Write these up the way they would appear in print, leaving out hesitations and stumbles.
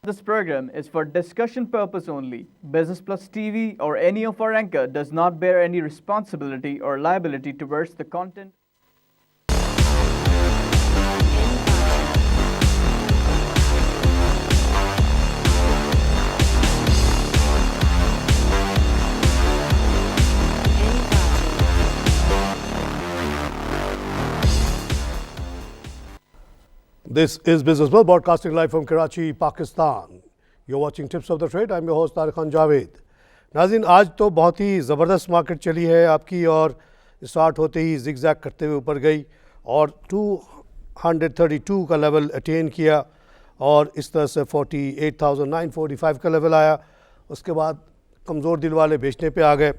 This program is for discussion purpose only. Business Plus TV or any of our anchor does not bear any responsibility or liability towards the content. This is Business World, broadcasting live from Karachi, Pakistan. You're watching Tips of the Trade. I'm your host Tariq Khan Javed. नाज़रीन, आज तो बहुत ही ज़बरदस्त market चली है आपकी और start होते ही जिगजैग करते हुए ऊपर गई और 232 का लेवल अटेन किया और इस तरह से 48,945 का लेवल आया। उसके बाद कमज़ोर दिल वाले बेचने पे आ गए,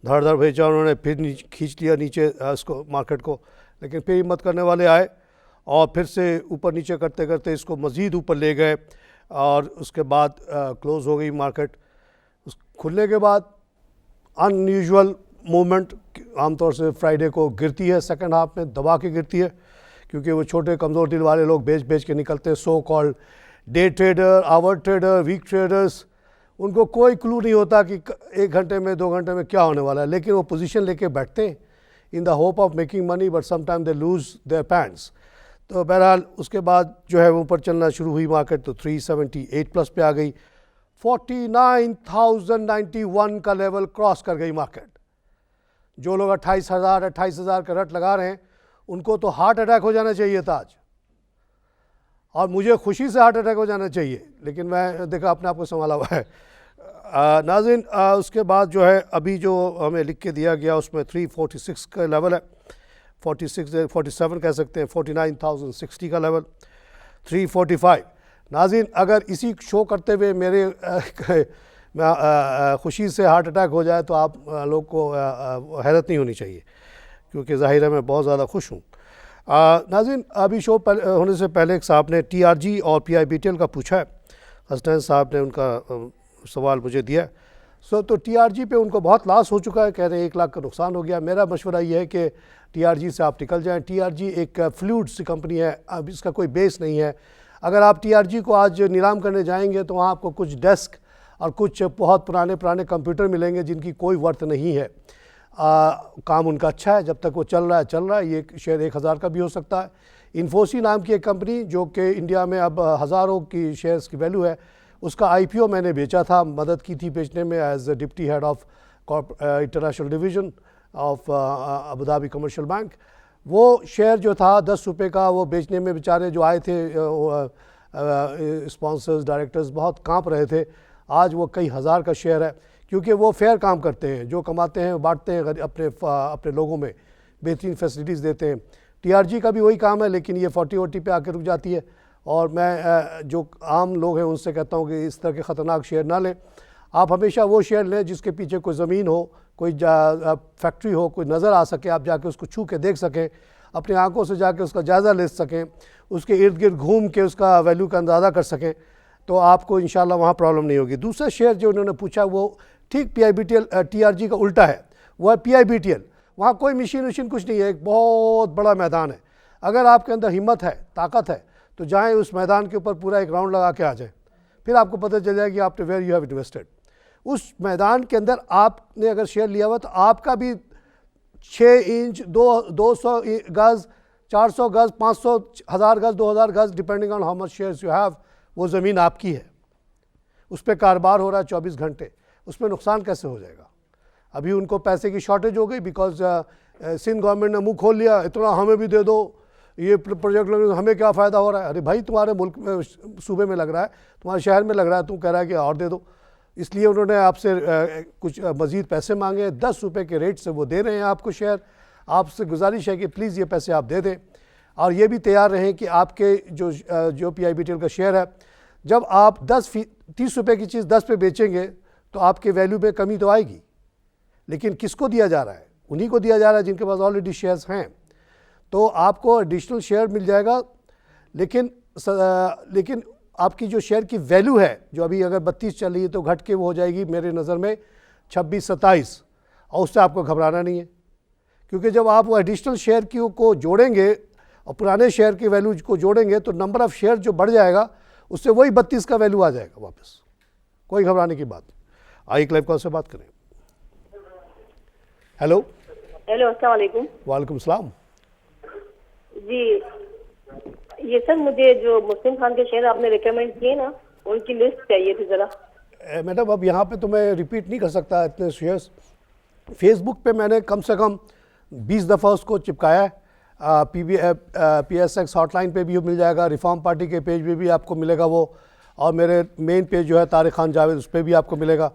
धड़ धड़ भेजा उन्होंने, फिर खींच लिया नीचे इसको मार्केट को, लेकिन फिर हिम्मत करने वाले आए और फिर से ऊपर नीचे करते करते इसको मज़ीद ऊपर ले गए और उसके बाद क्लोज़ हो गई मार्केट। खुलने के बाद अनयूजुअल मूवमेंट, आमतौर से फ्राइडे को गिरती है, सेकंड हाफ में दबा के गिरती है क्योंकि वो छोटे कमज़ोर दिल वाले लोग बेच के निकलते हैं। So called day trader, hour trader, week traders, उनको कोई क्लू नहीं होता कि 1 घंटे में 2 घंटे में क्या होने वाला है, लेकिन वो पोजीशन लेके बैठते हैं in the hope of making money, but sometime they lose their pants. तो बहरहाल उसके बाद जो है वो ऊपर चलना शुरू हुई मार्केट, तो 378 प्लस पे आ गई, 49,091 का लेवल क्रॉस कर गई मार्केट। जो लोग 28,000 का रट लगा रहे हैं उनको तो हार्ट अटैक हो जाना चाहिए था आज, और मुझे खुशी से हार्ट अटैक हो जाना चाहिए, लेकिन मैं देखा अपने आप को संभाला हुआ है। नाज़रीन, उसके बाद जो है अभी जो हमें लिख के दिया गया उसमें 346 का लेवल है, 47 कह सकते हैं, 49,060 का लेवल, 345। नाज़रीन, अगर इसी शो करते हुए मेरे खुशी से हार्ट अटैक हो जाए तो आप लोग को हैरत नहीं होनी चाहिए, क्योंकि ज़ाहिर है मैं बहुत ज़्यादा खुश हूँ। नाज़रीन, अभी शो होने से पहले एक साहब ने TRG और PIBTL का पूछा है, हसनैन साहब ने उनका सवाल मुझे दिया। तो TRG पे उनको बहुत लॉस हो चुका है, कह रहे हैं 1 लाख का नुकसान हो गया। मेरा मशवरा ये है कि TRG से आप निकल जाएं। TRG एक फ्लूइड्स कंपनी है, अब इसका कोई बेस नहीं है। अगर आप TRG को आज नीलाम करने जाएंगे तो वहाँ आपको कुछ डेस्क और कुछ बहुत पुराने कंप्यूटर मिलेंगे जिनकी कोई वर्थ नहीं है। काम उनका अच्छा है, जब तक वो चल रहा है। ये शेयर 1,000 का भी हो सकता है। इन्फोसी नाम की एक कंपनी जो कि इंडिया में अब हज़ारों की शेयर्स की वैल्यू है, उसका IPO मैंने बेचा था, मदद की थी बेचने में as deputy head of international division of Abu Dhabi commercial bank. वो शेयर जो था 10 रुपये का, वो बेचने में बेचारे जो आए थे स्पॉन्सर्स, डायरेक्टर्स बहुत कांप रहे थे। आज वो कई हज़ार का शेयर है, क्योंकि वो फेयर काम करते हैं, जो कमाते हैं बांटते हैं अपने लोगों में, बेहतरीन फैसिलिटीज़ देते हैं। TRG का भी वही काम है, लेकिन ये 40-40 पे आकर रुक जाती है। और मैं जो आम लोग हैं उनसे कहता हूँ कि इस तरह के ख़तरनाक शेयर ना लें। आप हमेशा वो शेयर लें जिसके पीछे कोई ज़मीन हो, कोई फैक्ट्री हो, कोई नज़र आ सके, आप जाके उसको छू के देख सकें, अपनी आंखों से जाके उसका जायज़ा ले सकें, उसके इर्द गिर्द घूम के उसका वैल्यू का अंदाज़ा कर सकें, तो आपको इंशाल्लाह वहाँ प्रॉब्लम नहीं होगी। दूसरा शेयर जो उन्होंने पूछा वो ठीक PIBTL TRG का उल्टा है, वो है PIBTL। वहाँ कोई मशीन कुछ नहीं है, एक बहुत बड़ा मैदान है। अगर आपके अंदर हिम्मत है, ताकत है, तो जाएँ उस मैदान के ऊपर पूरा एक राउंड लगा के आ जाएँ, फिर आपको पता चल जाएगा कि आपने वेयर यू हैव इन्वेस्टेड। उस मैदान के अंदर आपने अगर शेयर लिया हुआ तो आपका भी 6 इंच 200 गज़, 400 गज़, 500, 1000 गज़, 2000 गज़, depending on how much shares you have, वो ज़मीन आपकी है, उस पर कारोबार हो रहा है 24 घंटे, उसमें नुकसान कैसे हो जाएगा? अभी उनको पैसे की शॉर्टेज हो गई बिकॉज सिंध गवर्नमेंट ने मुंह खोल लिया, इतना हमें भी दे दो, ये प्रोजेक्ट लग, हमें क्या फ़ायदा हो रहा है? अरे भाई, तुम्हारे मुल्क में, सूबे में लग रहा है, तुम्हारे शहर में लग रहा है, तुम कह रहा है कि और दे दो। इसलिए उन्होंने आपसे कुछ मज़ीद पैसे मांगे, 10 रुपये के रेट से वो दे रहे हैं आपको शेयर। आपसे गुजारिश है कि प्लीज़ ये पैसे आप दे दें, और ये भी तैयार रहें कि आपके जो PIBTL का शेयर है, जब आप 30 रुपये की चीज़ 10 पे बेचेंगे तो आपके वैल्यू में कमी तो आएगी, लेकिन किसको दिया जा रहा है? उन्हीं को दिया जा रहा है जिनके पास ऑलरेडी शेयर्स हैं। तो आपको एडिशनल शेयर मिल जाएगा, लेकिन आपकी जो शेयर की वैल्यू है, जो अभी अगर 32 चल रही है, तो घट के वो हो जाएगी मेरे नज़र में 26-27, और उससे आपको घबराना नहीं है, क्योंकि जब आप वो एडिशनल शेयर को जोड़ेंगे और पुराने शेयर की वैल्यू को जोड़ेंगे तो नंबर ऑफ़ शेयर जो बढ़ जाएगा उससे वही 32 का वैल्यू आ जाएगा वापस, कोई घबराने की बात नहीं। आइए क्लाइव कॉल से बात करें। हेलो। हेलो, अस्सलाम वालेकुम। वालेकुम सलाम। जी, ये सर मुझे जो मुस्लिम खान के शेयर आपने रिकमेंड किए ना, उनकी लिस्ट चाहिए थी ज़रा। मैडम अब यहाँ पे तो मैं रिपीट नहीं कर सकता इतने शेयर्स। फेसबुक पे मैंने कम से कम 20 दफ़ा उसको चिपकाया है। PSX हॉटलाइन पे भी मिल जाएगा, रिफॉर्म पार्टी के पेज पे भी आपको मिलेगा वो, और मेरे मेन पेज जो है तारिक खान जावेद, उस पर भी आपको मिलेगा।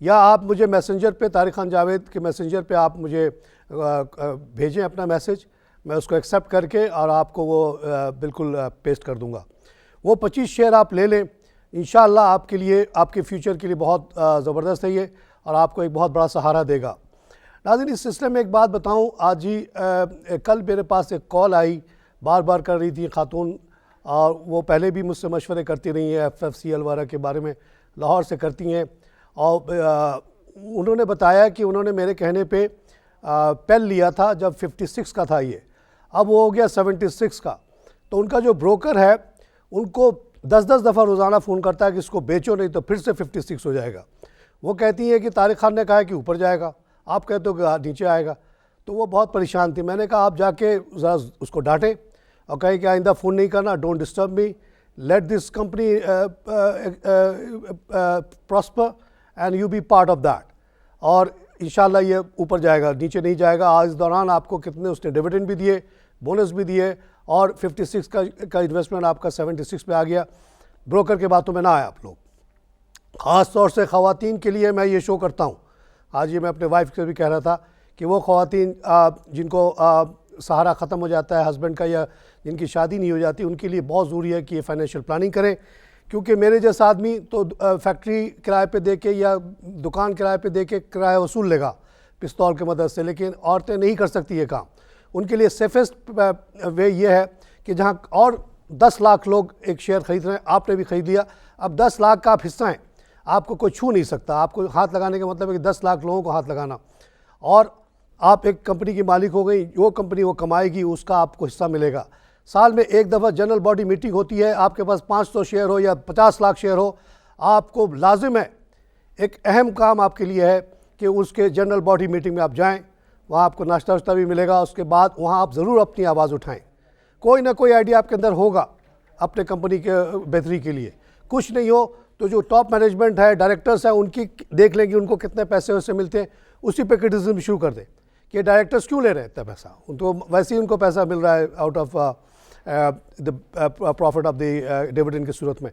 या आप मुझे मैसेंजर पे, तारिक खान जावेद के मैसेंजर पे आप मुझे भेजें अपना मैसेज, मैं उसको एक्सेप्ट करके और आपको वो बिल्कुल पेस्ट कर दूंगा। वो 25 शेयर आप ले लें, इंशाअल्लाह आपके लिए, आपके फ्यूचर के लिए बहुत ज़बरदस्त है ये, और आपको एक बहुत बड़ा सहारा देगा। नाज़रीन, इस सिलसिले में एक बात बताऊं, आज ही कल मेरे पास एक कॉल आई, बार बार कर रही थी खातून, और वो पहले भी मुझसे मशवरे करती रही हैं FFCL वगैरह के बारे में, लाहौर से करती हैं, और उन्होंने बताया कि उन्होंने मेरे कहने पे पेन लिया था जब 56 का था ये, अब वो हो गया 76 का। तो उनका जो ब्रोकर है उनको 10-10 दफ़ा रोज़ाना फ़ोन करता है कि इसको बेचो, नहीं तो फिर से 56 हो जाएगा। वो कहती हैं कि तारिक खान ने कहा है कि ऊपर जाएगा, आप कहते हो कि नीचे आएगा। तो वो बहुत परेशान थी। मैंने कहा आप जाके ज़रा उसको डांटें और कहें कि आइंदा फ़ोन नहीं करना, don't disturb me, let this company prosper and you be part of that, और इंशाल्लाह ये ऊपर जाएगा, नीचे नहीं जाएगा। आज इस दौरान आपको कितने उसने डिविडेंड भी दिए, बोनस भी दिए, और 56 का इन्वेस्टमेंट आपका 76 पे आ गया। ब्रोकर के बातों में ना आए आप लोग। ख़ास तौर से ख़वातीन के लिए मैं ये शो करता हूँ। आज ये मैं अपने वाइफ से भी कह रहा था कि वो ख़वातीन जिनको सहारा ख़त्म हो जाता है हस्बैंड का, या जिनकी शादी नहीं हो जाती, उनके लिए बहुत ज़रूरी है कि ये फाइनेंशियल प्लानिंग करें। क्योंकि मेरे जैसा आदमी तो फैक्ट्री किराए पे दे के या दुकान किराए पे दे के किराया वसूल लेगा पिस्तौल की मदद से, लेकिन औरतें नहीं कर सकती ये काम। उनके लिए सेफेस्ट वे ये है कि जहाँ और 10 लाख लोग एक शेयर ख़रीद रहे हैं, आपने भी ख़रीद लिया, अब 10 लाख का आप हिस्सा हैं, आपको कोई छू नहीं सकता। आपको हाथ लगाने का मतलब है कि 10 लाख लोगों को हाथ लगाना, और आप एक कंपनी की मालिक हो गई, जो कंपनी वो कमाएगी उसका आपको हिस्सा मिलेगा। साल में एक दफ़ा जनरल बॉडी मीटिंग होती है, आपके पास 500 शेयर हो या 50 लाख शेयर हो, आपको लाजिम है, एक अहम काम आपके लिए है कि उसके जनरल बॉडी मीटिंग में आप जाएं, वहाँ आपको नाश्ता वाश्ता भी मिलेगा। उसके बाद वहाँ आप ज़रूर अपनी आवाज़ उठाएं। कोई ना कोई आइडिया आपके अंदर होगा अपने कंपनी के बेहतरी के लिए। कुछ नहीं हो तो जो टॉप मैनेजमेंट है, डायरेक्टर्स हैं, उनकी देख लें कि उनको कितने पैसे उससे मिलते हैं, उसी पे क्रिटिसिज्म शुरू कर दें कि डायरेक्टर्स क्यों ले रहे हैं इतना पैसा, उनको वैसे ही उनको पैसा मिल रहा है out of the profit of the dividend की सूरत में।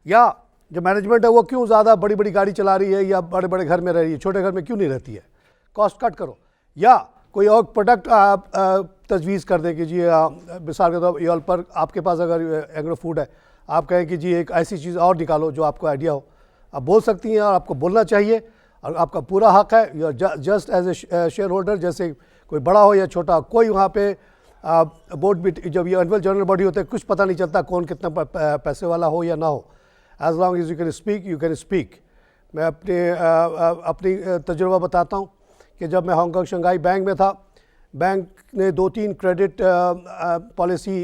या जो मैनेजमेंट है वो क्यों ज़्यादा बड़ी बड़ी गाड़ी चला रही है या बड़े बड़े घर में रह रही है, छोटे घर में क्यों नहीं रहती है, कॉस्ट कट करो। या कोई और प्रोडक्ट आप तजवीज़ कर दें कि जी मिसाल के तौर पर पर आपके पास अगर एग्रो फूड है, आप कहें कि जी एक ऐसी चीज़ और निकालो जो आपको आइडिया हो, आप बोल सकती हैं और आपको बोलना चाहिए और आपका पूरा हक है। You are just as a shareholder, जैसे कोई बड़ा हो या छोटा, कोई वहाँ पे बोर्ड भी, जब ये एनुअल जनरल बॉडी होते हैं कुछ पता नहीं चलता कौन कितना पैसे वाला हो या ना हो। As long as you can speak. मैं अपनी तजुर्बा बताता हूँ कि जब मैं हांगकांग शंघाई बैंक में था, बैंक ने 2-3 क्रेडिट पॉलिसी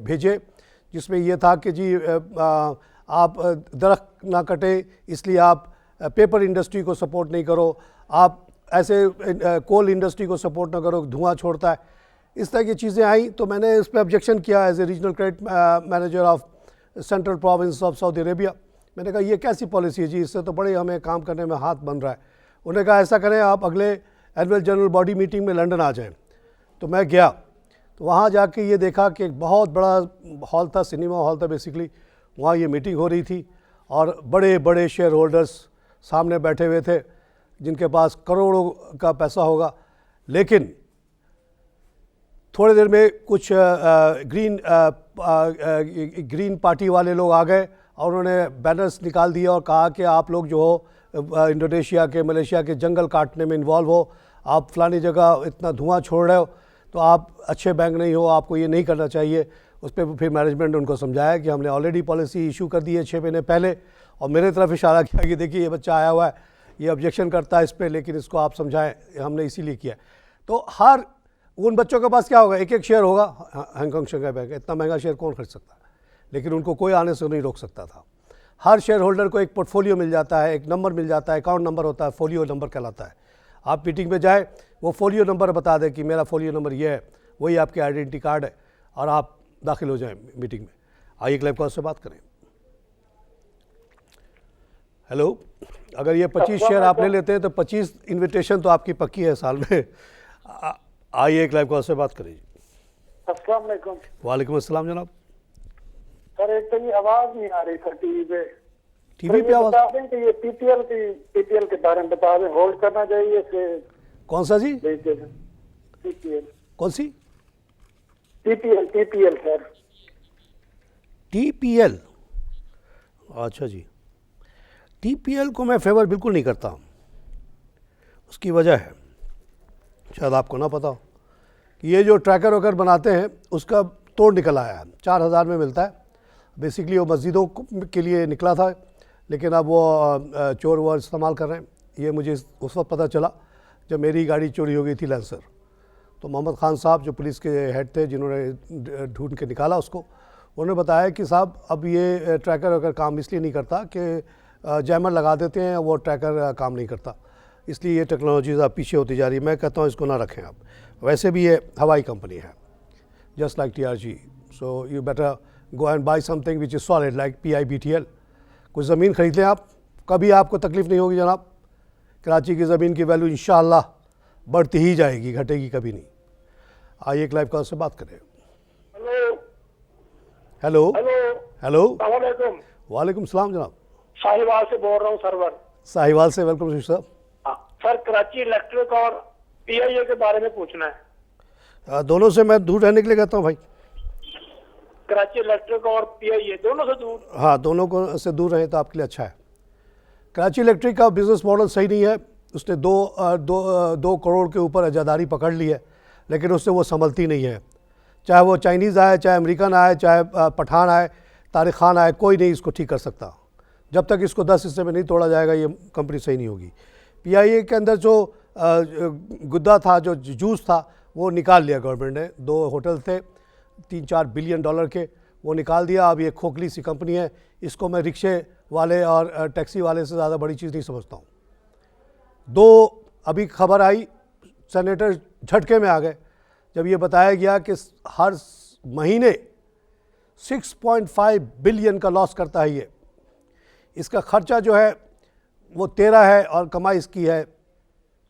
भेजे, जिसमें यह था कि जी आप दरख्त ना कटे इसलिए आप पेपर इंडस्ट्री को सपोर्ट नहीं करो, आप ऐसे कोल इंडस्ट्री को सपोर्ट ना करो, धुआं छोड़ता है। इस तरह की चीज़ें आई तो मैंने इस पर ऑब्जेक्शन किया as a regional credit manager of central province of Saudi Arabia. मैंने कहा ये कैसी पॉलिसी है जी, इससे तो बड़े हमें काम करने में हाथ बन रहा है। उन्होंने कहा ऐसा करें आप अगले एनुअल जनरल बॉडी मीटिंग में लंदन आ जाएं। तो मैं गया, तो वहाँ जाके ये देखा कि एक बहुत बड़ा हॉल था, सिनेमा हॉल था बेसिकली, वहाँ ये मीटिंग हो रही थी और बड़े बड़े शेयर होल्डर्स सामने बैठे हुए थे जिनके पास करोड़ों का पैसा होगा। लेकिन थोड़ी देर में कुछ ग्रीन पार्टी वाले लोग आ गए और उन्होंने बैनर्स निकाल दिए और कहा कि आप लोग जो हो इंडोनेशिया के, मलेशिया के जंगल काटने में इन्वॉल्व हो, आप फलानी जगह इतना धुआं छोड़ रहे हो, तो आप अच्छे बैंक नहीं हो, आपको ये नहीं करना चाहिए। उस पर फिर मैनेजमेंट ने उनको समझाया कि हमने ऑलरेडी पॉलिसी इशू कर दी है 6 महीने पहले, और मेरे तरफ इशारा किया कि देखिए ये बच्चा आया हुआ है, ये ऑब्जेक्शन करता है इस पर, लेकिन इसको आप समझाएं, हमने इसीलिए किया। तो हर उन बच्चों के पास क्या होगा, एक एक शेयर होगा हांगकांग शंघाई बैंक, इतना महंगा शेयर कौन खरीद सकता है। लेकिन उनको कोई आने से नहीं रोक सकता था। हर शेयर होल्डर को एक पोर्टफोलियो मिल जाता है, एक नंबर मिल जाता है, अकाउंट नंबर होता है, फोलियो नंबर कहलाता है। आप मीटिंग में जाए, वो फोलियो नंबर बता दें कि मेरा फोलियो नंबर ये है, वही आपके आइडेंटिटी कार्ड है, और आप दाखिल हो जाएं मीटिंग में। आइए क्लाइव कॉल से बात करें। हेलो, अगर ये 25 शेयर आप ले लेते हैं तो 25 इन्विटेशन तो आपकी पक्की है साल में। आइए क्लाइव कॉल से बात करें। अस्सलाम वालेकुम। वालेकुम अस्सलाम जनाब। सर एक तो ये आवाज नहीं आ रही सर टीवी पे। टीवी पे आवाज? बता दें कि ये पीपीएल के बारे में बता दें, होल्ड करना चाहिए इसे? कौन सा जी? पीपीएल। कौन सी? PPL sir. टीपीएल, अच्छा जी। टीपीएल को मैं फेवर बिल्कुल नहीं करता। उसकी वजह है, शायद आपको ना पता हो, कि ये जो ट्रैकर वैकर बनाते हैं उसका तोड़ निकल आया है। 4000 में मिलता है। बेसिकली वो मस्जिदों के लिए निकला था, लेकिन अब वो चोर वो इस्तेमाल कर रहे हैं। ये मुझे उस वक्त पता चला जब मेरी गाड़ी चोरी हो गई थी लैंसर। तो मोहम्मद खान साहब जो पुलिस के हेड थे, जिन्होंने ढूंढ के निकाला उसको, उन्होंने बताया कि साहब अब ये ट्रैकर वैकर काम इसलिए नहीं करता कि जैमर लगा देते हैं, वो ट्रैकर काम नहीं करता, इसलिए ये टेक्नोलॉजीज़ अब पीछे होती जा रही है। मैं कहता हूँ इसको ना रखें आप। वैसे भी ये हवाई कंपनी है, just like TRG, so you better go and by something which is solid like PIBTL। कुछ ज़मीन खरीद लें आप, कभी आपको तकलीफ़ नहीं होगी जनाब। कराची की ज़मीन की वैल्यू इंशाअल्लाह बढ़ती ही जाएगी, घटेगी कभी नहीं। आइए एक लाइव कॉल से बात करें। हेलो हेलो अस्सलाम वालेकुम सलाम जनाब। साहिवाल से बोल रहा हूँ सरवर। साहिवाल से, welcome sir. Sir Karachi electric और PIA के बारे में पूछना है। दोनों से मैं दूर रहने के लिए कहता हूँ भाई। कराची इलेक्ट्रिक और PIA दोनों से दूर? हाँ, दोनों को से दूर रहें तो आपके लिए अच्छा है। कराची इलेक्ट्रिक का बिज़नेस मॉडल सही नहीं है। उसने दो करोड़ के ऊपर अजादारी पकड़ ली है, लेकिन उससे वो संभलती नहीं है। चाहे वो चाइनीज़ आए, चाहे अमेरिकन आए, चाहे पठान आए, तारिक खान आए, कोई नहीं इसको ठीक कर सकता। जब तक इसको 10 हिस्से में नहीं तोड़ा जाएगा ये कंपनी सही नहीं होगी। PIA के अंदर जो गुद्दा था, जो जूस था, वो निकाल लिया गवर्नमेंट ने। 2 होटल थे $3-4 बिलियन के, वो निकाल दिया। अब ये खोखली सी कंपनी है। इसको मैं रिक्शे वाले और टैक्सी वाले से ज़्यादा बड़ी चीज़ नहीं समझता हूँ। 2 अभी खबर आई, सेनेटर झटके में आ गए जब ये बताया गया कि हर महीने 6.5 बिलियन का लॉस करता है ये। इसका खर्चा जो है वो 13 है और कमाई इसकी है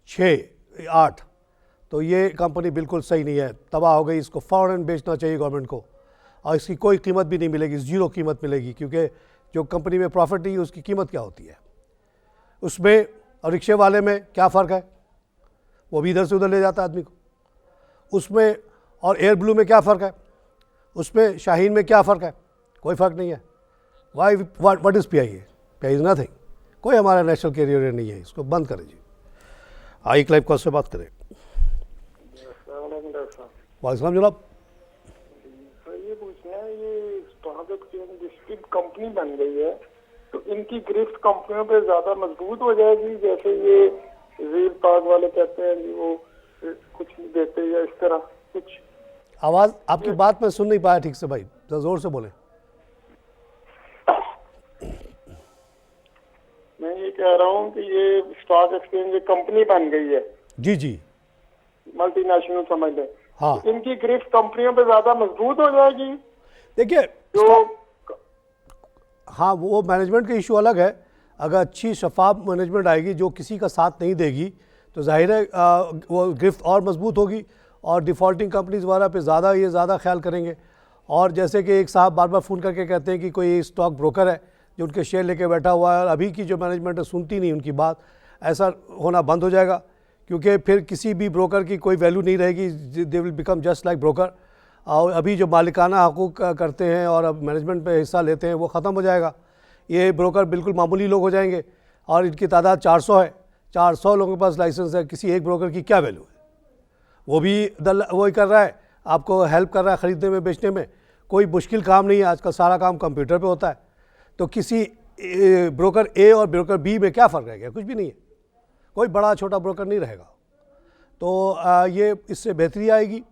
6-8। तो ये कंपनी बिल्कुल सही नहीं है, तबाह हो गई। इसको फ़ौरन बेचना चाहिए गवर्नमेंट को, और इसकी कोई कीमत भी नहीं मिलेगी, ज़ीरो कीमत मिलेगी, क्योंकि जो कंपनी में प्रॉफिट नहीं है उसकी कीमत क्या होती है। उसमें और रिक्शे वाले में क्या फ़र्क है? वो भी इधर से उधर ले जाता है आदमी को। उसमें और एयर ब्लू में क्या फ़र्क है? उसमें शाहीन में क्या फ़र्क है? कोई फ़र्क नहीं है। Why what is PIA? PIA is nothing. कोई हमारा नेशनल कैरियर नहीं है, इसको बंद करें जी। आइए क्लाइव कॉल से बात करें। वालेकुम जनाब। ये पूछना है, ये स्टॉक एक्सचेंज जिसकी कंपनी बन गई है, तो इनकी गिरफ्त कंपनियों पे ज्यादा मजबूत हो जाएगी? जैसे ये रील पाग वाले कहते हैं कि वो कुछ नहीं देते, या इस तरह कुछ? आवाज़ आपकी बात मैं सुन नहीं पाया ठीक से भाई, जरा जोर से बोले। मैं ये कह रहा हूँ कि ये स्टॉक एक्सचेंज कंपनी बन गई है, जी जी, मल्टीनेशनल समझ लें, हाँ। तो इनकी गिरफ्त कंपनियों पे ज्यादा मजबूत हो जाएगी? देखिए, जो हाँ, वो मैनेजमेंट का इशू अलग है। अगर अच्छी शफाफ मैनेजमेंट आएगी जो किसी का साथ नहीं देगी, तो जाहिर है वो गिरफ्त और मजबूत होगी, और डिफ़ॉल्टिंग कंपनीज़ वाला पे ज़्यादा ख्याल करेंगे। और जैसे कि एक साहब बार बार फ़ोन करके कहते हैं कि कोई स्टॉक ब्रोकर है जो उनके शेयर लेके बैठा हुआ है, और अभी की जो मैनेजमेंट है सुनती नहीं उनकी बात। ऐसा होना बंद हो जाएगा, क्योंकि फिर किसी भी ब्रोकर की कोई वैल्यू नहीं रहेगी। They will become just like broker. और अभी जो मालिकाना हकूक़ करते हैं और अब मैनेजमेंट पे हिस्सा लेते हैं, वो ख़त्म हो जाएगा। ये ब्रोकर बिल्कुल मामूली लोग हो जाएंगे, और इनकी तादाद 400 है। 400 लोगों के पास लाइसेंस है, किसी एक ब्रोकर की क्या वैल्यू है? वो भी वही कर रहा है, आपको हेल्प कर रहा है ख़रीदने में, बेचने में। कोई मुश्किल काम नहीं है, आजकल सारा काम कंप्यूटर पे होता है। तो किसी ब्रोकर A और ब्रोकर B में क्या फ़र्क रह गया? कुछ भी नहीं है। कोई बड़ा छोटा ब्रोकर नहीं रहेगा। तो ये इससे बेहतरी आएगी।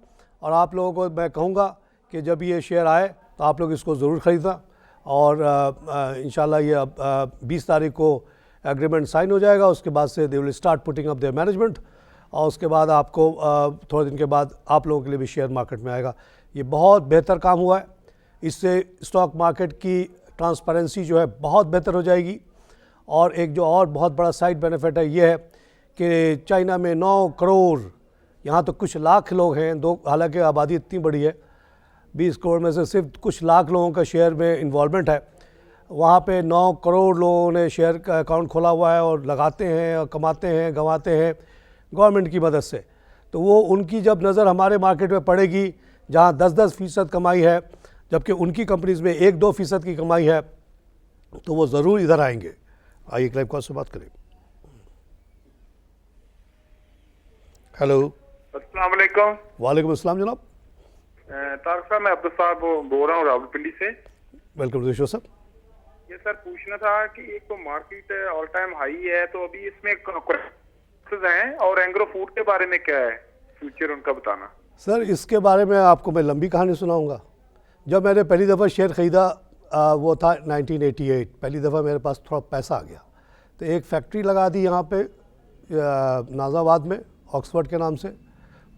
और आप लोगों को मैं कहूँगा कि जब ये शेयर आए तो आप लोग इसको ज़रूर ख़रीदना। और इंशाल्लाह ये 20 तारीख को एग्रीमेंट साइन हो जाएगा, उसके बाद से they will start putting up there management, और उसके बाद आपको थोड़े दिन के बाद आप लोगों के लिए भी शेयर मार्केट में आएगा। ये बहुत बेहतर काम हुआ है, इससे स्टॉक मार्केट की ट्रांसपेरेंसी जो है बहुत बेहतर हो जाएगी। और एक जो और बहुत बड़ा साइड बेनिफिट है ये है कि चाइना में 9 करोड़, यहाँ तो कुछ लाख लोग हैं, हालांकि आबादी इतनी बड़ी है, 20 करोड़ में से सिर्फ कुछ लाख लोगों का शेयर में इन्वॉल्वमेंट है। वहाँ पे 9 करोड़ लोगों ने शेयर का अकाउंट खोला हुआ है और लगाते हैं और कमाते हैं, गंवाते हैं गवर्नमेंट की मदद से। तो वो उनकी जब नज़र हमारे मार्केट में पड़ेगी जहाँ 10-10% कमाई है, जबकि उनकी कंपनीज़ में 1-2% की कमाई है, तो वो ज़रूर इधर आएंगे। आइए क्लाइव कॉल से बात करें। हेलो, अस्सलाम वालेकुम। वालेकुम अस्सलाम जनाब। तारक साहब, मैं अब्दुल साहब बोल रहा हूँ रावलपिंडी से। वेलकम दिशो सर। ये सर पूछना था कि एक तो मार्केट ऑल टाइम हाई है, तो अभी इसमें हैं, और एंग्रो फूड के बारे में क्या है फ्यूचर उनका बताना। सर इसके बारे में आपको मैं लंबी कहानी सुनाऊंगा। जब मैंने पहली दफ़ा शेयर ख़रीदा वो था 1988, पहली दफ़ा मेरे पास थोड़ा पैसा आ गया, तो एक फैक्ट्री लगा दी यहाँ पे नाज़ाबाद में, ऑक्सफोर्ड के नाम से।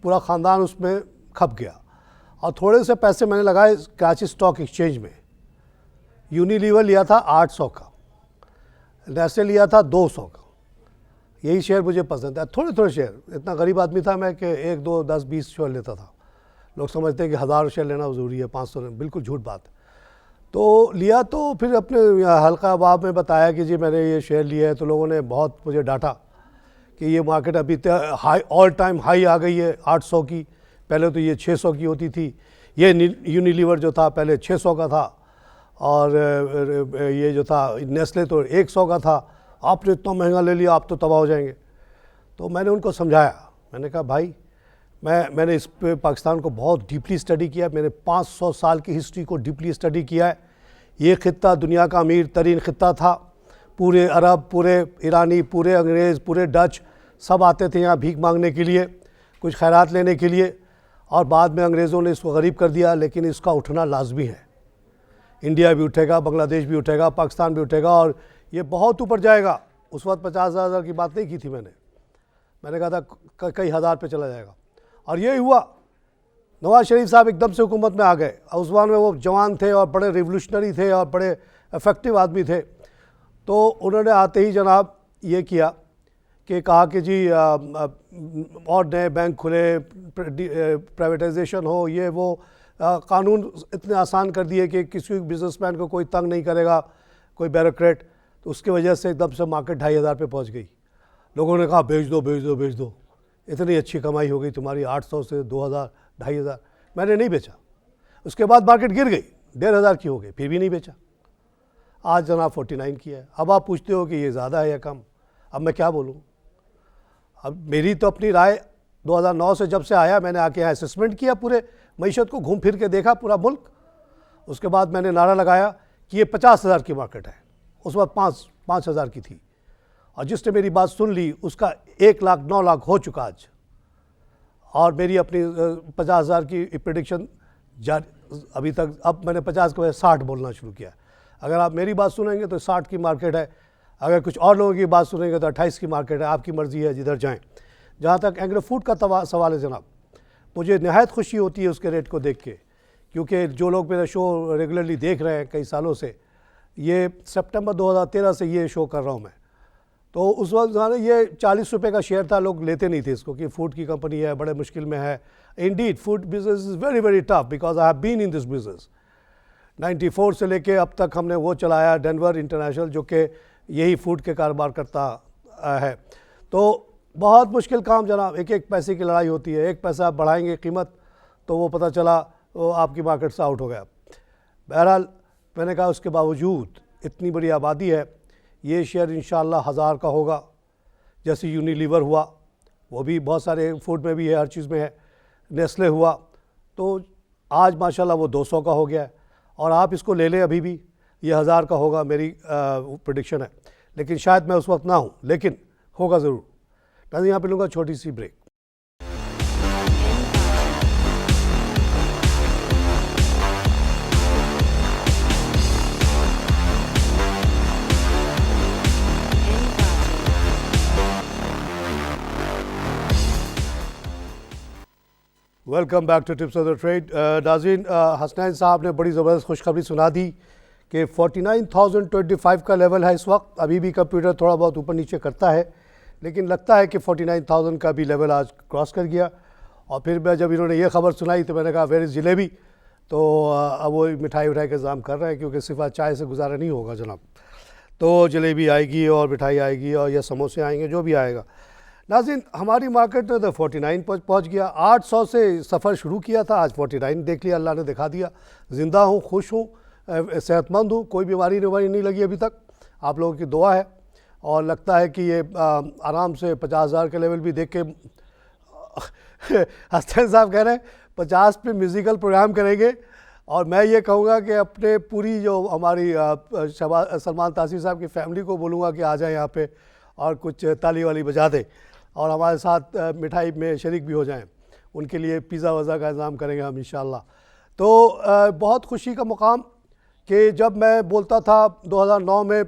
पूरा ख़ानदान उसमें खप गया, और थोड़े से पैसे मैंने लगाए कराची स्टॉक एक्सचेंज में। यूनिलीवर लिया था 800 का, नेस्ले लिया था 200 का। यही शेयर मुझे पसंद है, थोड़े थोड़े शेयर। इतना गरीब आदमी था मैं कि 1, 2, 10, 20 शेयर लेता था। लोग समझते हैं कि 1000 शेयर लेना ज़रूरी है, 500, बिल्कुल झूठ बात। तो लिया, तो फिर अपने हल्का अहबाब में बताया कि जी मैंने ये शेयर लिया है, तो लोगों ने बहुत मुझे डांटा कि ये मार्केट अभी हाई, ऑल टाइम हाई आ गई है 800 की, पहले तो ये 600 की होती थी। ये यूनिलीवर जो था पहले 600 का था, और ये जो था नेस्ले तो 100 का था। आपने इतना महंगा ले लिया, आप तो तबाह हो जाएंगे। तो मैंने उनको समझाया, मैंने कहा भाई मैंने इस पे पाकिस्तान को बहुत डीपली स्टडी किया, मैंने 500 साल की हिस्ट्री को डीपली स्टडी किया है। ये ख़ित्ता दुनिया का अमीर तरीन ख़ित्ता था। पूरे अरब, पूरे ईरानी, पूरे अंग्रेज़, पूरे डच सब आते थे यहाँ भीख मांगने के लिए, कुछ खैरात लेने के लिए, और बाद में अंग्रेज़ों ने इसको गरीब कर दिया। लेकिन इसका उठना लाजमी है। इंडिया भी उठेगा, बांग्लादेश भी उठेगा, पाकिस्तान भी उठेगा, और ये बहुत ऊपर जाएगा। उस वक्त 50,000 की बात नहीं की थी मैंने कहा था कई हज़ार पे चला जाएगा, और यही हुआ। नवाज शरीफ साहब एकदम से हुकूमत में आ गए। उस वक्त में वो जवान थे और बड़े रिवोल्यूशनरी थे और बड़े इफ़ेक्टिव आदमी थे। तो उन्होंने आते ही जनाब ये किया कि कहा कि जी और नए बैंक खुले, प्राइवेटाइजेशन हो, ये वो कानून इतने आसान कर दिए कि किसी बिजनेसमैन को कोई तंग नहीं करेगा, कोई ब्यूरोक्रेट। तो उसकी वजह से एकदम से मार्केट 2,500 पे पहुंच गई। लोगों ने कहा बेच दो बेच दो बेच दो, इतनी अच्छी कमाई हो गई तुम्हारी, 800 से 2,000, 2,500। मैंने नहीं बेचा। उसके बाद मार्केट गिर गई, 1,500 की हो गई, फिर भी नहीं बेचा। आज जनाब 49 की है। अब आप पूछते हो कि ये ज़्यादा है या कम, अब मैं क्या बोलूँ। अब मेरी तो अपनी राय 2009 से जब से आया, मैंने आके यहाँ असेसमेंट किया, पूरे मईशत को घूम फिर के देखा, पूरा मुल्क। उसके बाद मैंने नारा लगाया कि ये 50,000 की मार्केट है। उस वक्त 5,000 की थी, और जिसने मेरी बात सुन ली उसका 1 लाख 9 लाख हो चुका आज। और मेरी अपनी 50,000 की प्रेडिक्शन अभी तक, अब मैंने 50 के बजाय 60 बोलना शुरू किया। अगर आप मेरी बात सुनेंगे तो 60 की मार्केट है, अगर कुछ और लोगों की बात सुनेंगे तो 28 की मार्केट है। आपकी मर्ज़ी है, जिधर जाएं। जहाँ तक एग्रो फूड का सवाल है जनाब, मुझे नहायत खुशी होती है उसके रेट को देख के, क्योंकि जो लोग मेरा शो रेगुलरली देख रहे हैं कई सालों से, ये सितंबर 2013 से ये शो कर रहा हूँ मैं। तो उस वक्त ये 40 रुपये का शेयर था, लोग लेते नहीं थे इसको कि फ़ूड की कंपनी है, बड़े मुश्किल में है। Indeed food business is very very tough, because I have been in this business. 94 से लेके अब तक हमने वो चलाया डेनवर इंटरनेशनल, जो कि यही फूड के कारोबार करता है। तो बहुत मुश्किल काम जनाब, एक एक पैसे की लड़ाई होती है। एक पैसा आप बढ़ाएंगे कीमत तो वो पता चला वो आपकी मार्केट से आउट हो गया। बहरहाल मैंने कहा उसके बावजूद इतनी बड़ी आबादी है, ये शेयर इंशाअल्लाह 1000 का होगा। जैसे यूनिलीवर हुआ, वो भी बहुत सारे फूड में भी है, हर चीज़ में है। नेस्ले हुआ तो आज माशाल्लाह वो 200 का हो गया है, और आप इसको ले लें अभी भी, ये 1000 का होगा, मेरी प्रेडिक्शन है। लेकिन शायद मैं उस वक्त ना हूँ, लेकिन होगा ज़रूर। नाज़रीन, यहाँ पे लूँगा छोटी सी break. Welcome back to tips of the trade. नाज़रीन, हसनैन साहब ने बड़ी ज़बरदस्त खुशखबरी सुना दी कि 49,025 का लेवल है इस वक्त। अभी भी कंप्यूटर थोड़ा बहुत ऊपर नीचे करता है, लेकिन लगता है कि 49,000 का भी लेवल आज क्रॉस कर गया। और फिर मैं जब इन्होंने ये खबर सुनाई तो मैंने कहा वेयर इज़ जलेबी। तो अब वो मिठाई उठाई का इंतज़ाम कर रहे हैं, क्योंकि सिर्फ चाय से गुजारा नहीं होगा जनाब। तो जलेबी आएगी और मिठाई आएगी और या समोसे आएंगे, जो भी आएगा। नाज़रीन, हमारी मार्केट तो 49 पहुँच गया। 800 से सफ़र शुरू किया था, आज 49 देख लिया, अल्लाह ने दिखा दिया। ज़िंदा हूँ, खुश हूँ, सेहतमंद हूँ, कोई बीमारी नहीं लगी अभी तक, आप लोगों की दुआ है। और लगता है कि ये आराम से 50,000 का लेवल भी देख के हसन साहब कह रहे हैं 50 पे म्यूज़िकल प्रोग्राम करेंगे। और मैं ये कहूँगा कि अपने पूरी जो हमारी सलमान तासीर साहब की फैमिली को बोलूँगा कि आ जाए यहाँ पे और कुछ ताली वाली बजा दें और हमारे साथ मिठाई में शरीक भी हो जाएं। उनके लिए पिज़्ज़ा वज़ा का इंतज़ाम करेंगे हम इंशाल्लाह। तो बहुत खुशी का मुकाम कि जब मैं बोलता था 2009 में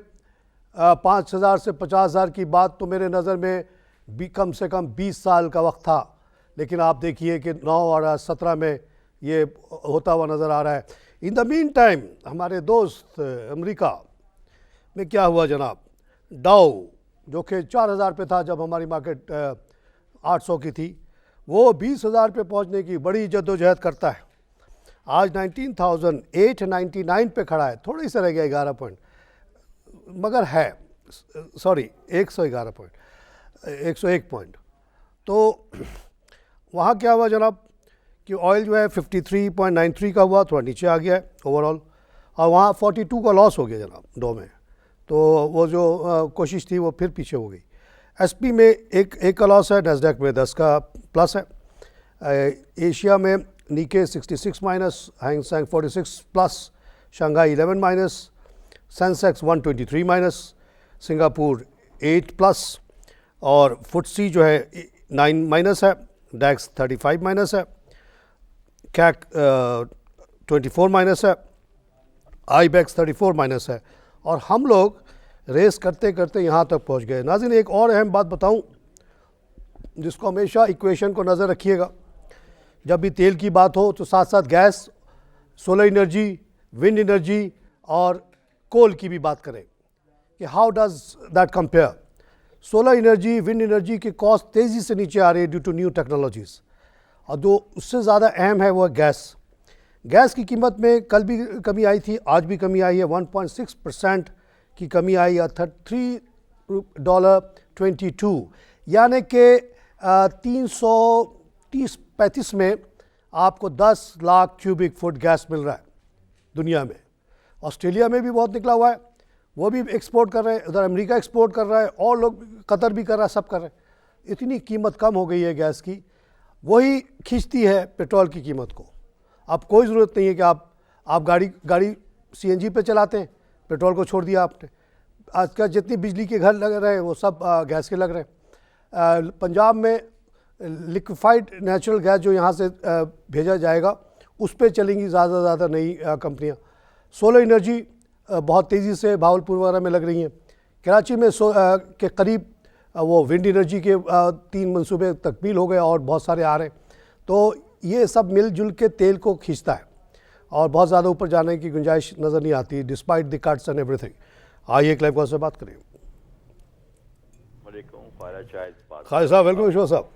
5,000 से 50,000 की बात, तो मेरे नज़र में भी कम से कम 20 साल का वक्त था। लेकिन आप देखिए कि 9 और 17 में ये होता हुआ नज़र आ रहा है। इन द मीन टाइम हमारे दोस्त अमेरिका में क्या हुआ जनाब, डाउ जो कि 4,000 पे था जब हमारी मार्केट 800 की थी, वो 20,000 पे पहुंचने की बड़ी जद्दोजहद करता है। आज 19,899 पे खड़ा है, थोड़ा ही सा रह गया 11 पॉइंट, मगर है, सॉरी 111 पॉइंट, 101 पॉइंट। तो वहाँ क्या हुआ जनाब कि ऑयल जो है 53.93 का हुआ, थोड़ा नीचे आ गया है ओवरऑल। और वहाँ 42 का लॉस हो गया जनाब डो में। तो वो जो कोशिश थी वो फिर पीछे हो गई। एसपी में एक का लॉस है, नैस्डैक में 10 का प्लस है। एशिया में निके 66 minus, Hang Seng 46 plus, Shanghai 11 minus, Sensex 123 minus, Singapore 8 plus, और फुटसी जो है 9 माइनस है, डैक्स 35 माइनस है, कैक 24 माइनस है, आईबैक्स 34 माइनस है। और हम लोग रेस करते करते यहाँ तक पहुँच गए। नाज़रीन, एक और अहम बात बताऊँ जिसको हमेशा इक्वेशन को नज़र रखिएगा। जब भी तेल की बात हो तो साथ साथ gas, solar energy, wind energy और कोल की भी बात करें कि how does that compare. Solar energy, wind energy की कॉस्ट तेज़ी से नीचे आ रही है ड्यू टू न्यू टेक्नोलॉजीज़। और जो उससे ज़्यादा अहम है वो है गैस। गैस की कीमत में कल भी कमी आई थी, आज भी कमी आई है, 1.6% की कमी आई है, $3.22, यानी कि 330-35 में आपको 10 लाख क्यूबिक फुट गैस मिल रहा है दुनिया में। ऑस्ट्रेलिया में भी बहुत निकला हुआ है, वो भी एक्सपोर्ट कर रहे हैं, उधर अमेरिका एक्सपोर्ट कर रहा है, और लोग कतर भी कर रहा है, सब कर रहे हैं। इतनी कीमत कम हो गई है गैस की, वही खींचती है पेट्रोल की कीमत को। अब कोई ज़रूरत नहीं है कि आप गाड़ी सीएनजी पे चलाते हैं, पेट्रोल को छोड़ दिया आपने। आजकल जितनी बिजली के घर लग रहे हैं वो सब गैस के लग रहे हैं। पंजाब में लिक्विफाइड नेचुरल गैस जो यहाँ से भेजा जाएगा उस पर चलेंगी ज़्यादा से ज़्यादा नई कंपनियाँ। सोलर एनर्जी बहुत तेज़ी से भावलपुर वगैरह में लग रही हैं। कराची में के करीब वो विंड एनर्जी के 3 मंसूबे तकमील हो गए और बहुत सारे आ रहे हैं। तो ये सब मिलजुल के तेल को खींचता है और बहुत ज़्यादा ऊपर जाने की गुंजाइश नज़र नहीं आती, despite the cuts and everything. आइए क्लाइव कॉल से बात करें। खालिद साहब वेलकम। विश्वास साहब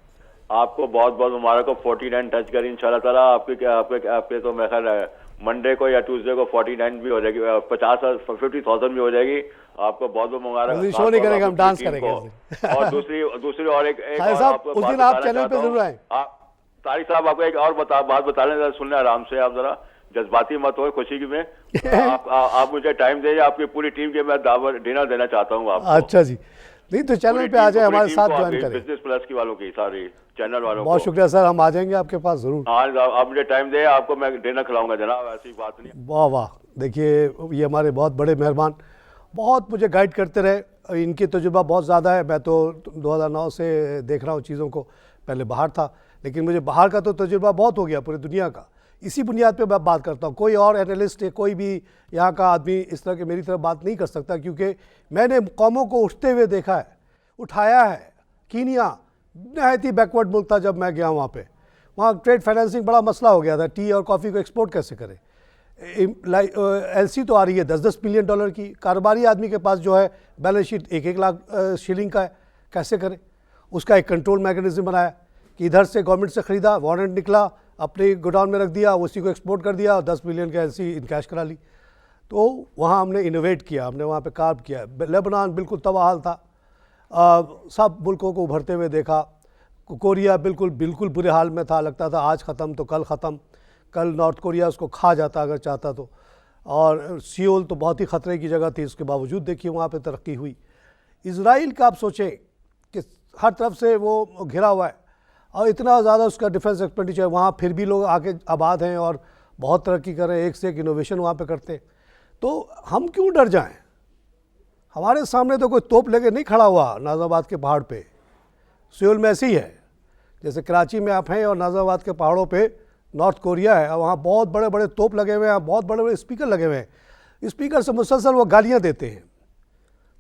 आपको बहुत बहुत मुबारक हो, 49 टच करी इंशाल्लाह ताला। आपके तो मैं ख्याल मंडे को या ट्यूसडे को 49 भी हो जाएगी, 50,000 भी हो जाएगी। आपको बहुत बहुत मुबारक। शो नहीं करेंगे, हम डांस करेंगे। और दूसरी और एक साहब उस दिन आप चैनल पे जरूर आए। तारिक साहब आपको एक और बात बता लें, सुन लें आराम से, आप जरा जज्बाती मत हो खुशी की में। आप मुझे टाइम दे, आपकी पूरी टीम के मैं दावत डिनर देना चाहता हूँ आपको। अच्छा जी, नहीं तो चैनल पे आ जाए, हमारे साथ ज्वाइन करें, बिजनेस प्लस की वालों की सारी चैनल वालों। बहुत शुक्रिया सर, हम आ जाएंगे आपके पास जरूर। हाँ, आप मुझे टाइम दे, आपको मैं डिनर खिलाऊंगा जनाब, ऐसी बात नहीं। वाह वाह, देखिए ये हमारे बहुत बड़े मेहरबान, बहुत मुझे गाइड करते रहे। इनकी तजुर्बा बहुत ज़्यादा है। मैं तो 2009 से देख रहा हूँ चीज़ों को, पहले बाहर था, लेकिन मुझे बाहर का तो तजुर्बा बहुत हो गया पूरी दुनिया का। इसी बुनियाद पे मैं बात करता हूँ। कोई और एनालिस्ट है, कोई भी यहाँ का आदमी इस तरह के मेरी तरफ बात नहीं कर सकता, क्योंकि मैंने कौमों को उठते हुए देखा है, उठाया है। कीनिया नहायत ही बैकवर्ड मुल्क था जब मैं गया वहाँ पे, वहाँ ट्रेड फाइनेंसिंग बड़ा मसला हो गया था, टी और कॉफ़ी को एक्सपोर्ट कैसे करें। एलसी तो आ रही है 10-10 मिलियन डॉलर की, कारोबारी आदमी के पास जो है बैलेंस शीट 1-1 लाख शिलिंग का है, कैसे करें। उसका एक कंट्रोल मैकेनिज्म बनाया कि इधर से गवर्नमेंट से ख़रीदा, वारंट निकला, अपने गोडाउन में रख दिया, उसी को एक्सपोर्ट कर दिया और 10 मिलियन का एलसी इन कैश करा ली। तो वहाँ हमने इनोवेट किया, हमने वहाँ पे कार्ब किया। लेबनान बिल्कुल तबाह हाल था, सब मुल्कों को उभरते हुए देखा। कोरिया बिल्कुल बुरे हाल में था, लगता था आज ख़त्म तो कल ख़त्म, कल नॉर्थ कोरिया उसको खा जाता अगर चाहता तो। और सियोल तो बहुत ही ख़तरे की जगह थी, उसके बावजूद देखिए वहाँ पे तरक्की हुई। इज़राइल का आप सोचें कि हर तरफ से वो घिरा हुआ है और इतना ज़्यादा उसका डिफेंस एक्सपेंडिचर, वहाँ फिर भी लोग आके आबाद हैं और बहुत तरक्की कर रहे हैं, एक से एक इनोवेशन वहाँ पे करते हैं। तो हम क्यों डर जाएं? हमारे सामने तो कोई तोप लेके नहीं खड़ा हुआ नाज़ाबाद के पहाड़ पे। सियोल में ऐसे ही है, जैसे कराची में आप हैं और नाज़ाबाद के पहाड़ों पे नॉर्थ कोरिया है और वहाँ बहुत बड़े बड़े तोप लगे हुए हैं, बहुत बड़े बड़े स्पीकर लगे हुए हैं। स्पीकर से मुसलसल वो गालियाँ देते हैं,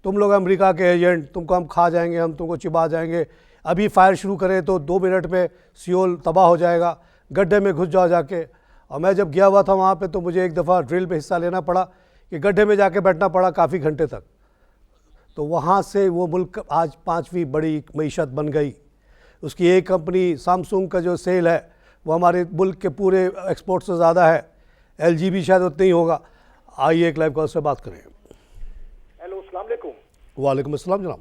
तुम लोग अमेरिका के एजेंट, तुमको हम खा जाएंगे, हम तुमको चिबा जाएंगे, अभी फायर शुरू करें तो 2 मिनट में सियोल तबाह हो जाएगा, गड्ढे में घुस जाओ जाके। और मैं जब गया हुआ था वहाँ पे तो मुझे एक दफ़ा ड्रिल में हिस्सा लेना पड़ा कि गड्ढे में जाके बैठना पड़ा काफ़ी घंटे तक। तो वहाँ से वो मुल्क आज 5वीं बड़ी मईशत बन गई। उसकी एक कंपनी सैमसंग का जो सेल है वो हमारे मुल्क के पूरे एक्सपोर्ट से ज़्यादा है, LG भी शायद उतना ही होगा। आइए एक लाइव कॉल से बात करें। हेलो, अस्सलाम वालेकुम। वालेकुम अस्सलाम जनाब।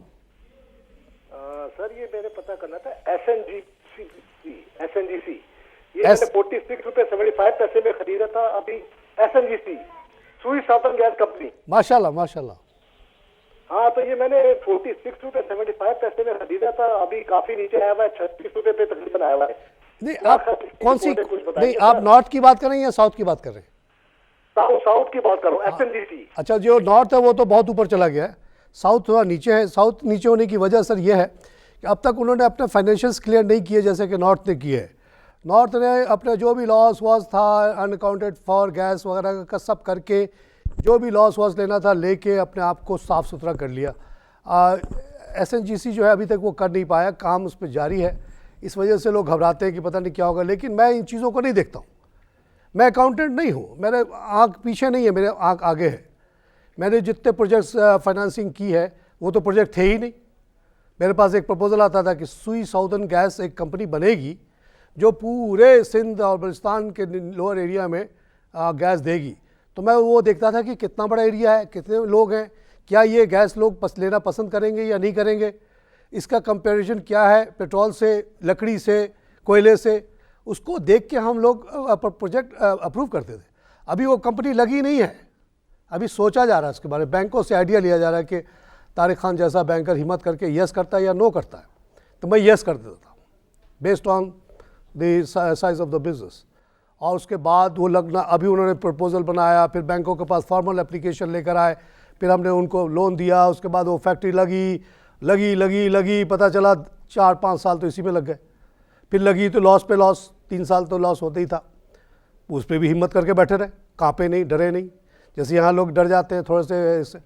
सर ये मैंने पता करना था SNGC ये मैंने 46 रुपये 75 पैसे में खरीदा था अभी। SNGC सुई साउथर्न गैस कंपनी। माशाल्लाह माशाल्लाह। हाँ, तो ये मैंने 46 रुपये 75 पैसे में खरीदा था, अभी काफी नीचे आया हुआ है, 36 रुपये पे तकरीबन आया हुआ है। नहीं, आप कौन सी, नहीं आप नॉर्थ की बात कर रहे हैं या साउथ की बात कर रहे हैं? साउथ की बात कर रहा हूँ, SNGC। अच्छा, जो नॉर्थ है वो तो बहुत ऊपर चला गया है, साउथ थोड़ा नीचे है। साउथ नीचे होने की वजह सर ये है कि अब तक उन्होंने अपने फाइनेंशियल्स क्लियर नहीं किए जैसे कि नॉर्थ ने किए है। नॉर्थ ने अपने जो भी लॉस वॉस था अनअकाउंटेड फॉर गैस वगैरह का सब करके जो भी लॉस वॉस लेना था लेके अपने आप को साफ़ सुथरा कर लिया। SNGC जो है अभी तक वो कर नहीं पाया, काम उस पर जारी है। इस वजह से लोग घबराते हैं कि पता नहीं क्या होगा, लेकिन मैं इन चीज़ों को नहीं देखता हूँ। मैं अकाउंटेंट नहीं हूँ, मेरे आँख पीछे नहीं है, मेरे आँख आगे है। मैंने जितने प्रोजेक्ट्स फाइनेंसिंग की है वो तो प्रोजेक्ट थे ही नहीं। मेरे पास एक प्रपोजल आता था कि सुई साउदर्न गैस एक कंपनी बनेगी जो पूरे सिंध और बलूचिस्तान के लोअर एरिया में गैस देगी। तो मैं वो देखता था कि कितना बड़ा एरिया है, कितने लोग हैं, क्या ये गैस लोग लेना पसंद करेंगे या नहीं करेंगे, इसका कंपैरिजन क्या है पेट्रोल से, लकड़ी से, कोयले से। उसको देख के हम लोग प्रोजेक्ट अप्रूव करते थे। अभी वो कंपनी लगी नहीं है, अभी सोचा जा रहा है इसके बारे में, बैंकों से आइडिया लिया जा रहा है कि तारिक खान जैसा बैंकर हिम्मत करके यस करता है या नो करता है। तो मैं यस कर देता था based on the size of the business. और उसके बाद वो लगना, अभी उन्होंने प्रपोजल बनाया, फिर बैंकों के पास फॉर्मल एप्लीकेशन लेकर आए, फिर हमने उनको लोन दिया। उसके बाद वो फैक्ट्री लगी, पता चला 4-5 साल तो इसी में लग गए। फिर लगी तो लॉस पे लॉस, 3 साल तो लॉस होता ही था। उस पर भी हिम्मत करके बैठे रहे, कांपे नहीं, डरे नहीं, जैसे यहाँ लोग डर जाते हैं थोड़े से।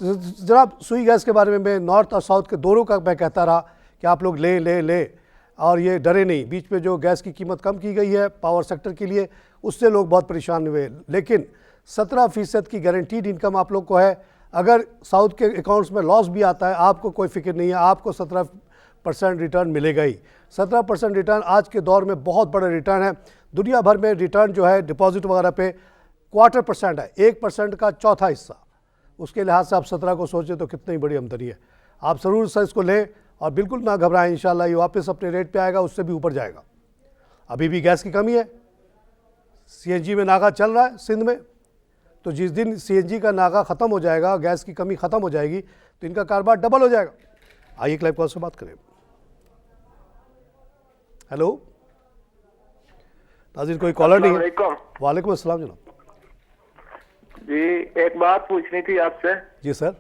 जनाब सुई गैस के बारे में मैं नॉर्थ और साउथ के दोनों का मैं कहता रहा कि आप लोग ले और ये डरे नहीं। बीच में जो गैस की कीमत कम की गई है पावर सेक्टर के लिए, उससे लोग बहुत परेशान हुए, लेकिन 17% की गारंटीड इनकम आप लोग को है। अगर साउथ के अकाउंट्स में लॉस भी आता है आपको कोई फिक्र नहीं है, आपको 17% रिटर्न मिलेगा ही। 17% रिटर्न आज के दौर में बहुत बड़ा रिटर्न है। दुनिया भर में रिटर्न जो है डिपॉजिट वगैरह पे 1/4% है, 1% का चौथा हिस्सा। उसके लिहाज से आप 17 को सोचें तो कितनी बड़ी आमदनी है। आप ज़रूर से इसको लें और बिल्कुल ना घबराएं, इंशाल्लाह ये वापस अपने रेट पे आएगा, उससे भी ऊपर जाएगा। अभी भी गैस की कमी है, CNG में नागा चल रहा है सिंध में, तो जिस दिन CNG का नागा ख़त्म हो जाएगा, गैस की कमी ख़त्म हो जाएगी, तो इनका कारोबार डबल हो जाएगा। आइए लाइव कॉल से बात करें। हेलो नाज़रीन, कोई कॉलर नहीं है। वालेकुम अस्सलाम जनाब। जी एक बात पूछनी थी आपसे। जी सर।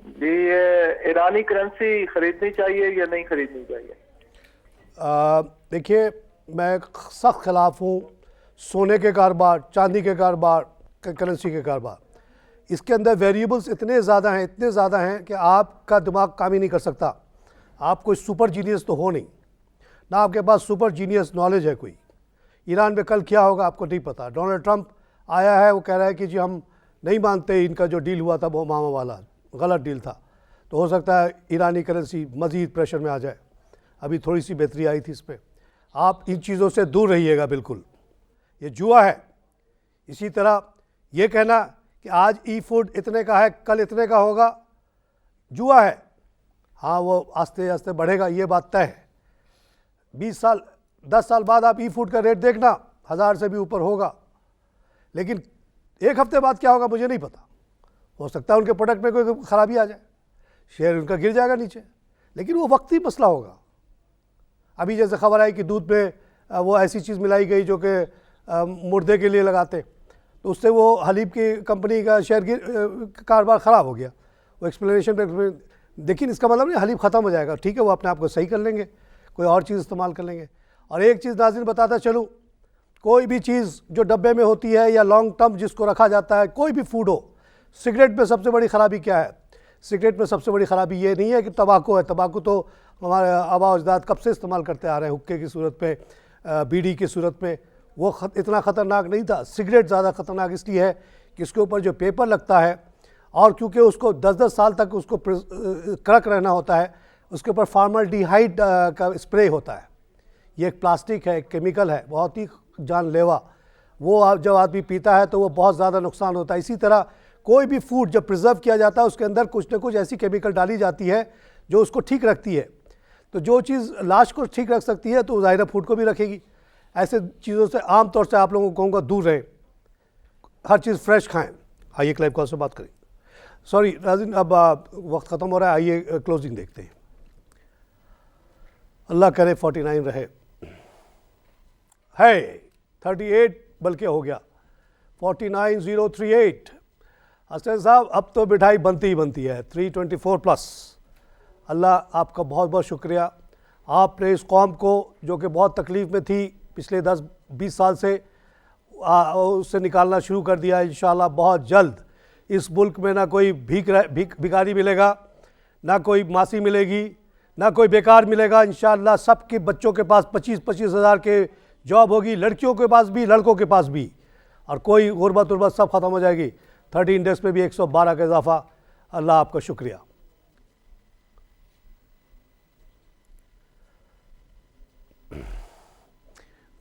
जी ये ईरानी करेंसी खरीदनी चाहिए या नहीं खरीदनी चाहिए? देखिए मैं सख्त खिलाफ हूँ सोने के कारोबार, चांदी के कारोबार, करेंसी के कारोबार। इसके अंदर वेरिएबल्स इतने ज़्यादा हैं कि आपका दिमाग काम ही नहीं कर सकता। आप कोई सुपर जीनियस तो हो नहीं, ना आपके पास सुपर जीनियस नॉलेज है कोई। ईरान में कल क्या होगा आपको नहीं पता। डोनाल्ड ट्रंप आया है, वो कह रहा है कि जी हम नहीं मानते, इनका जो डील हुआ था वो मामा वाला गलत डील था। तो हो सकता है ईरानी करेंसी मज़ीद प्रेशर में आ जाए। अभी थोड़ी सी बेहतरी आई थी इस पर। आप इन चीज़ों से दूर रहिएगा बिल्कुल, ये जुआ है। इसी तरह ये कहना कि आज ई फूड इतने का है, कल इतने का होगा, जुआ है। हाँ, वो आस्ते आस्ते बढ़ेगा, ये बात तय है। 20 साल 10 साल बाद आप ई फूड का रेट देखना 1000 से भी ऊपर होगा, लेकिन एक हफ्ते बाद क्या होगा मुझे नहीं पता। हो सकता है उनके प्रोडक्ट में कोई ख़राबी आ जाए, शेयर उनका गिर जाएगा नीचे, लेकिन वो वक्ती मसला होगा। अभी जैसे खबर आई कि दूध में वो ऐसी चीज़ मिलाई गई जो कि मुर्दे के लिए लगाते, तो उससे वो हलीब की कंपनी का शेयर कारोबार ख़राब हो गया। वो एक्सप्लेनेशन लेकिन इसका मतलब नहीं हलीब ख़त्म हो जाएगा, ठीक है, वो अपने आप को सही कर लेंगे, कोई और चीज़ इस्तेमाल कर लेंगे। और एक चीज़ नाज़रीन बताता चलूँ, कोई भी चीज़ जो डब्बे में होती है या लॉन्ग टर्म जिसको रखा जाता है, कोई भी फूड हो, सिगरेट में सबसे बड़ी ख़राबी क्या है? सिगरेट में सबसे बड़ी ख़राबी ये नहीं है कि तंबाकू है, तंबाकू तो हमारे आबा अजदाद कब से इस्तेमाल करते आ रहे हैं, हुक्के की सूरत में, बीड़ी की सूरत में, वो इतना ख़तरनाक नहीं था। सिगरेट ज़्यादा ख़तरनाक इसलिए है कि उसके ऊपर जो पेपर लगता है, और क्योंकि उसको 10-10 साल तक उसको कड़क रहना होता है, उसके ऊपर फॉर्मल्डिहाइड का स्प्रे होता है। ये एक प्लास्टिक है, एक केमिकल है, बहुत ही जानलेवा। वो जब आदमी पीता है तो वो बहुत ज़्यादा नुकसान होता है। इसी तरह कोई भी फूड जब प्रिजर्व किया जाता है उसके अंदर कुछ ना कुछ ऐसी केमिकल डाली जाती है जो उसको ठीक रखती है। तो जो चीज़ लाश को ठीक रख सकती है तो ज़ाहिर फूड को भी रखेगी। ऐसे चीज़ों से आम तौर से आप लोगों को कहूँगा दूर रहें, हर चीज़ फ्रेश खाएँ। आइए क्लाइव कॉल से बात करें। सॉरी नाज़रीन, अब वक्त ख़त्म हो रहा है, आइए क्लोजिंग देखते हैं। अल्लाह करे 49 रहे, है 38 बल्कि हो गया 49038। हसन साहब अब तो मिठाई बनती ही बनती है 324 प्लस। अल्लाह आपका बहुत बहुत शुक्रिया। आपने इस कौम को जो कि बहुत तकलीफ़ में थी पिछले 10-20 साल से, उससे निकालना शुरू कर दिया। इंशाअल्लाह बहुत जल्द इस मुल्क में ना कोई भिखारी मिलेगा, ना कोई मासी मिलेगी, ना कोई बेकार मिलेगा। इंशाअल्लाह सबके बच्चों के पास 25-25 हज़ार के जॉब होगी, लड़कियों के पास भी, लड़कों के पास भी, और कोई गुर्बत उर्बत सब ख़त्म हो जाएगी। 30 इंडेक्स में भी 112 का इजाफा। अल्लाह आपका शुक्रिया।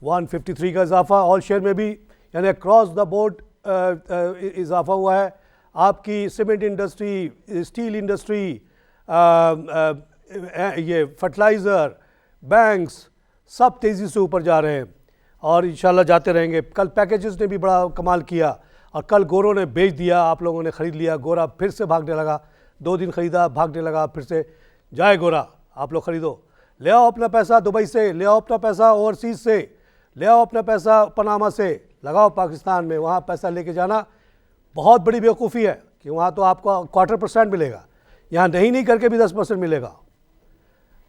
$153 का इजाफा ऑल शेयर में भी, यानी अक्रॉस द बोर्ड इजाफा हुआ है। आपकी सीमेंट इंडस्ट्री, स्टील इंडस्ट्री, ये फर्टिलाइज़र, बैंक्स सब तेज़ी से ऊपर जा रहे हैं और इंशाल्लाह जाते रहेंगे। कल पैकेजेस ने भी बड़ा कमाल किया और कल गोरों ने बेच दिया, आप लोगों ने ख़रीद लिया। गोरा फिर से भागने लगा, 2 दिन ख़रीदा, भागने लगा, फिर से जाए गोरा। आप लोग ख़रीदो, ले आओ अपना पैसा दुबई से, ले आओ अपना पैसा ओवरसीज़ से, ले आओ अपना पैसा पनामा से, लगाओ पाकिस्तान में। वहाँ पैसा लेके जाना बहुत बड़ी बेवकूफ़ी है कि वहाँ तो आपको 1/4% मिलेगा, यहाँ नहीं करके भी 10% मिलेगा।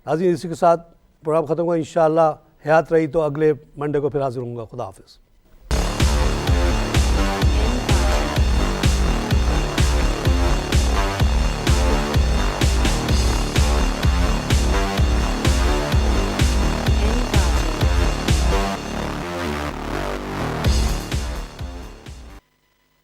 नाज़रीन, इसी के साथ प्रोग्राम ख़त्म हुआ। इंशाअल्लाह हयात रही तो अगले मंडे को फिर हाजिर होऊंगा। खुदा हाफिज़।